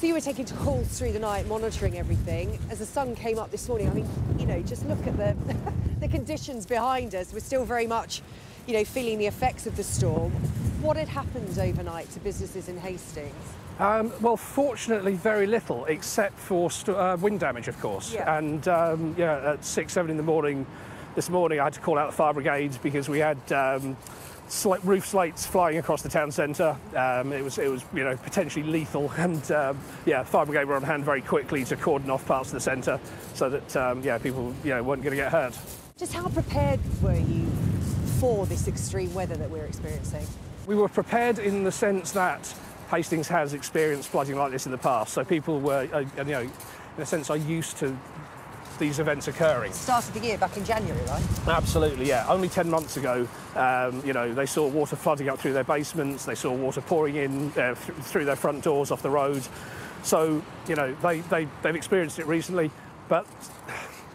So you were taking calls through the night, monitoring everything. As the sun came up this morning, I mean, you know, just look at the, the conditions behind us. We're still very much, you know, feeling the effects of the storm. What had happened overnight to businesses in Hastings? Well, fortunately, very little, except for wind damage, of course. Yeah. And yeah, at 6, 7 in the morning this morning, I had to call out the fire brigade because we had roof slates flying across the town centre. It was you know, potentially lethal, and yeah, fire brigade were on hand very quickly to cordon off parts of the centre so that yeah, people, you know, weren't going to get hurt. Just how prepared were you for this extreme weather that we're experiencing? We were prepared in the sense that Hastings has experienced flooding like this in the past, so people were, you know, in a sense, are used to these events occurring. Started the year back in January, right? Absolutely, yeah. Only 10 months ago, you know, they saw water flooding up through their basements, they saw water pouring in through their front doors off the road. So, you know, they've experienced it recently, but,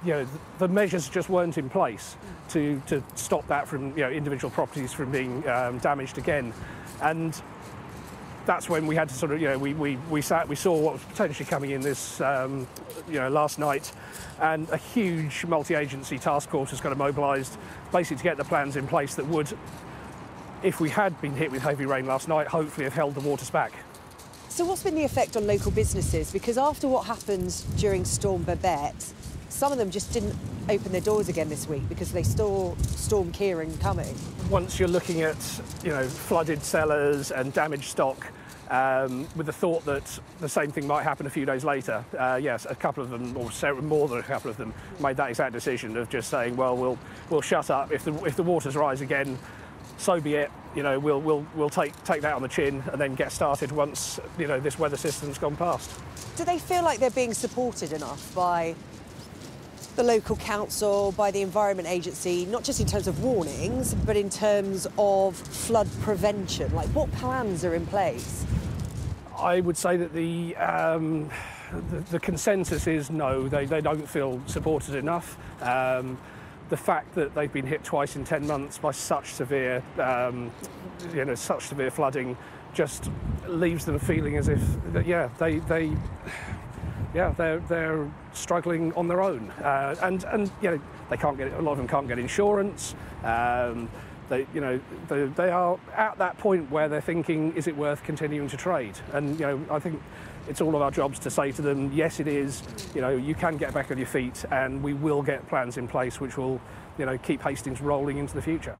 you know, the measures just weren't in place to stop that from, you know, individual properties from being damaged again. And that's when we had to sort of, you know, we saw what was potentially coming in this, you know, last night, and a huge multi-agency task force has got mobilised basically to get the plans in place that would, if we had been hit with heavy rain last night, hopefully have held the waters back. So what's been the effect on local businesses? Because after what happened during Storm Babette, some of them just didn't open their doors again this week because they saw Storm Ciaran coming. Once you're looking at, you know, flooded cellars and damaged stock, with the thought that the same thing might happen a few days later, yes, a couple of them, or more than a couple of them, made that exact decision of just saying, well, we'll shut up. If the waters rise again, so be it. You know, we'll take that on the chin and then get started once, you know, this weather system's gone past. Do they feel like they're being supported enough by the local council, by the Environment Agency, not just in terms of warnings, but in terms of flood prevention? Like, what plans are in place? I would say that the consensus is no, they don't feel supported enough. The fact that they've been hit twice in 10 months by such severe, you know, such severe flooding, just leaves them feeling as if, yeah, they're struggling on their own, and you know, they can't get, a lot of them can't get insurance. You know, they are at that point where they're thinking, is it worth continuing to trade? And you know, I think it's all of our jobs to say to them, yes, it is. You know, you can get back on your feet, and we will get plans in place which will, you know, keep Hastings rolling into the future.